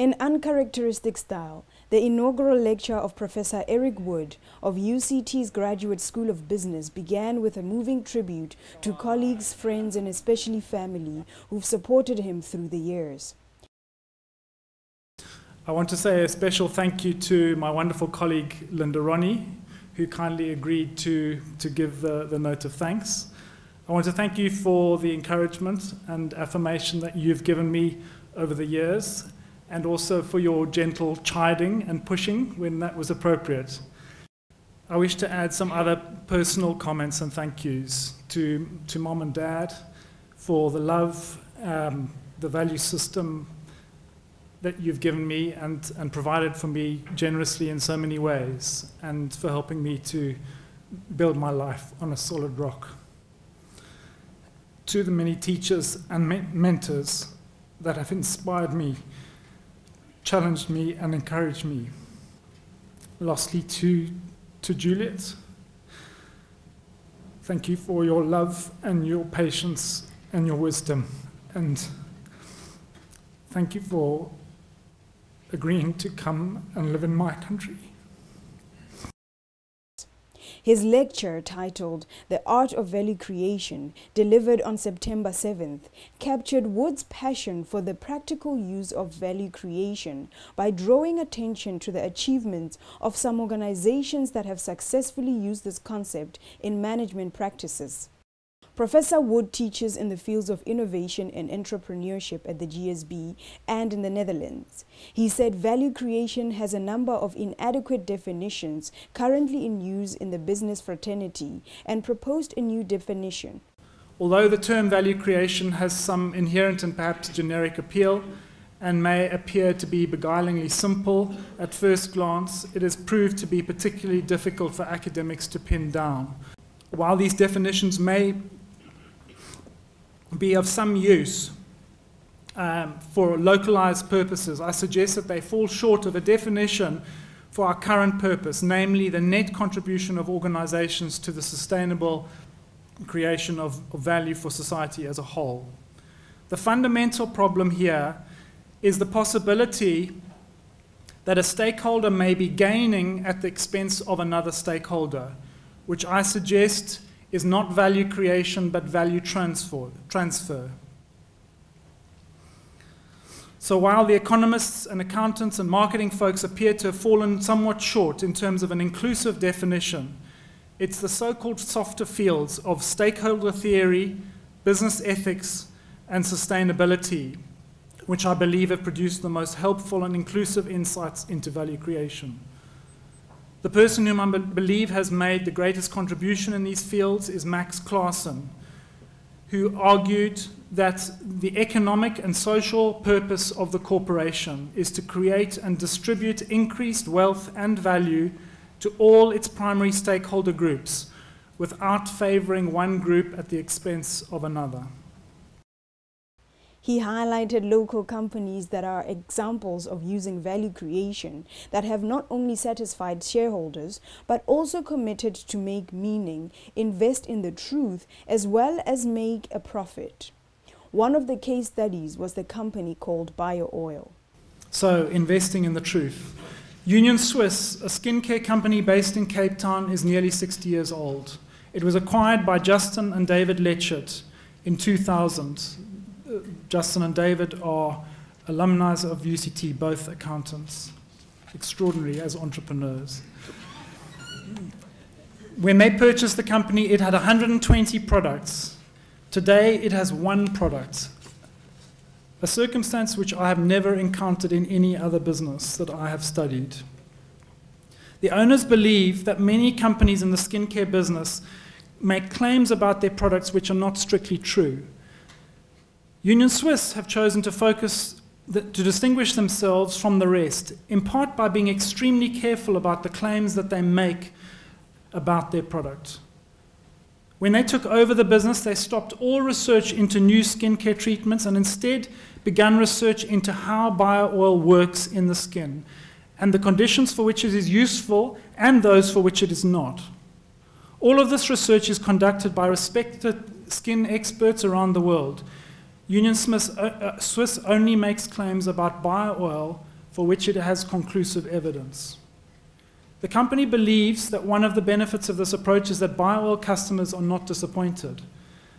In uncharacteristic style, the inaugural lecture of Professor Eric Wood of UCT's Graduate School of Business began with a moving tribute to colleagues, friends, and especially family who've supported him through the years. I want to say a special thank you to my wonderful colleague Linda Ronnie, who kindly agreed to give the note of thanks. I want to thank you for the encouragement and affirmation that you've given me over the years, and also for your gentle chiding and pushing when that was appropriate. I wish to add some other personal comments and thank yous to Mom and Dad for the love, the value system that you've given me and provided for me generously in so many ways, and for helping me to build my life on a solid rock. To the many teachers and mentors that have inspired me, challenged me and encouraged me. Lastly, to Juliet, thank you for your love and your patience and your wisdom, and thank you for agreeing to come and live in my country. His lecture, titled The Art of Value Creation, delivered on September 7th, captured Wood's passion for the practical use of value creation by drawing attention to the achievements of some organizations that have successfully used this concept in management practices. Professor Wood teaches in the fields of innovation and entrepreneurship at the GSB and in the Netherlands. He said value creation has a number of inadequate definitions currently in use in the business fraternity and proposed a new definition. Although the term value creation has some inherent and perhaps generic appeal and may appear to be beguilingly simple at first glance, it has proved to be particularly difficult for academics to pin down. While these definitions may be of some use for localized purposes, I suggest that they fall short of a definition for our current purpose, namely the net contribution of organizations to the sustainable creation of value for society as a whole. The fundamental problem here is the possibility that a stakeholder may be gaining at the expense of another stakeholder, which I suggest is not value creation but value transfer. So while the economists and accountants and marketing folks appear to have fallen somewhat short in terms of an inclusive definition, it's the so-called softer fields of stakeholder theory, business ethics, and sustainability, which I believe have produced the most helpful and inclusive insights into value creation. The person whom I believe has made the greatest contribution in these fields is Max Claassen, who argued that the economic and social purpose of the corporation is to create and distribute increased wealth and value to all its primary stakeholder groups, without favoring one group at the expense of another. He highlighted local companies that are examples of using value creation that have not only satisfied shareholders, but also committed to make meaning, invest in the truth, as well as make a profit. One of the case studies was the company called BioOil. So, investing in the truth. Union Swiss, a skincare company based in Cape Town, is nearly 60 years old. It was acquired by Justin and David Letchert in 2000. Justin and David are alumni of UCT, both accountants, extraordinary as entrepreneurs. When they purchased the company, it had 120 products. Today, it has one product, a circumstance which I have never encountered in any other business that I have studied. The owners believe that many companies in the skincare business make claims about their products which are not strictly true. Union Swiss have chosen to to distinguish themselves from the rest, in part by being extremely careful about the claims that they make about their product. When they took over the business, they stopped all research into new skincare treatments and instead began research into how bio-oil works in the skin and the conditions for which it is useful and those for which it is not. All of this research is conducted by respected skin experts around the world. Union Swiss only makes claims about bio-oil for which it has conclusive evidence. The company believes that one of the benefits of this approach is that bio-oil customers are not disappointed.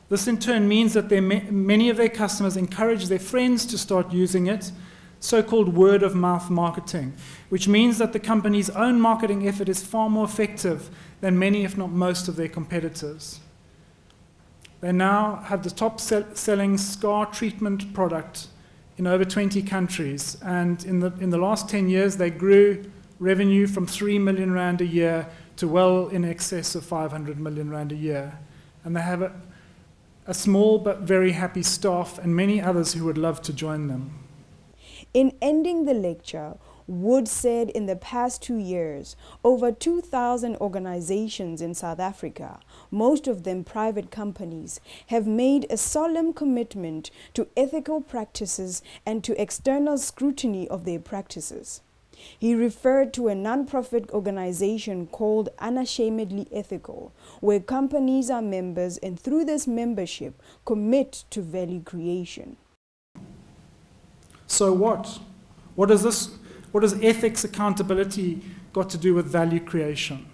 This in turn means that many of their customers encourage their friends to start using it, so-called word-of-mouth marketing, which means that the company's own marketing effort is far more effective than many, if not most, of their competitors. They now have the top-selling scar treatment product in over 20 countries, and in the last 10 years they grew revenue from 3 million rand a year to well in excess of 500 million rand a year. And they have a small but very happy staff and many others who would love to join them. In ending the lecture, Wood said in the past 2 years, over 2,000 organizations in South Africa, most of them private companies, have made a solemn commitment to ethical practices and to external scrutiny of their practices. He referred to a non-profit organization called Unashamedly Ethical, where companies are members and through this membership commit to value creation. So what? What has ethics accountability got to do with value creation?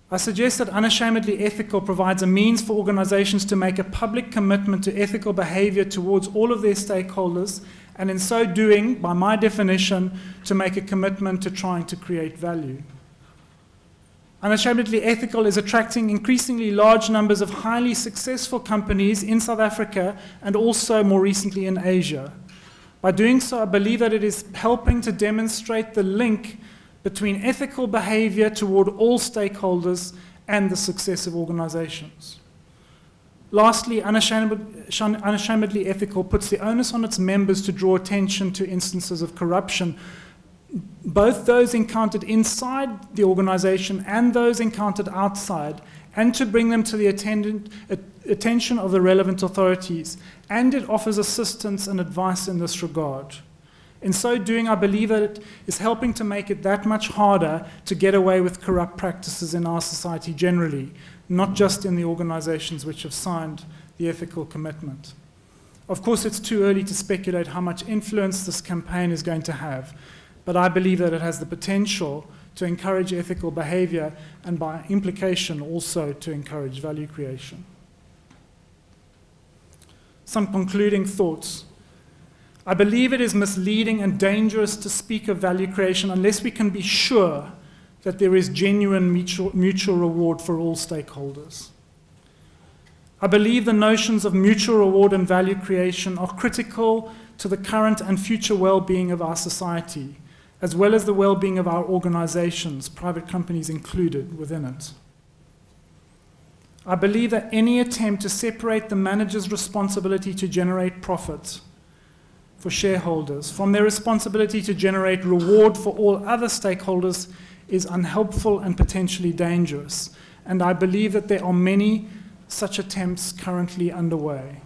I suggest that Unashamedly Ethical provides a means for organizations to make a public commitment to ethical behavior towards all of their stakeholders, and in so doing, by my definition, to make a commitment to trying to create value. Unashamedly Ethical is attracting increasingly large numbers of highly successful companies in South Africa and also more recently in Asia. By doing so, I believe that it is helping to demonstrate the link between ethical behavior toward all stakeholders and the success of organizations. Lastly, Unashamedly Ethical puts the onus on its members to draw attention to instances of corruption, both those encountered inside the organization and those encountered outside, and to bring them to the attention of the relevant authorities, and it offers assistance and advice in this regard. In so doing, I believe that it is helping to make it that much harder to get away with corrupt practices in our society generally, not just in the organizations which have signed the ethical commitment. Of course, it's too early to speculate how much influence this campaign is going to have, but I believe that it has the potential to encourage ethical behavior and by implication also to encourage value creation. Some concluding thoughts. I believe it is misleading and dangerous to speak of value creation unless we can be sure that there is genuine mutual reward for all stakeholders. I believe the notions of mutual reward and value creation are critical to the current and future well-being of our society, as well as the well-being of our organizations, private companies included within it. I believe that any attempt to separate the manager's responsibility to generate profit for shareholders from their responsibility to generate reward for all other stakeholders is unhelpful and potentially dangerous. And I believe that there are many such attempts currently underway.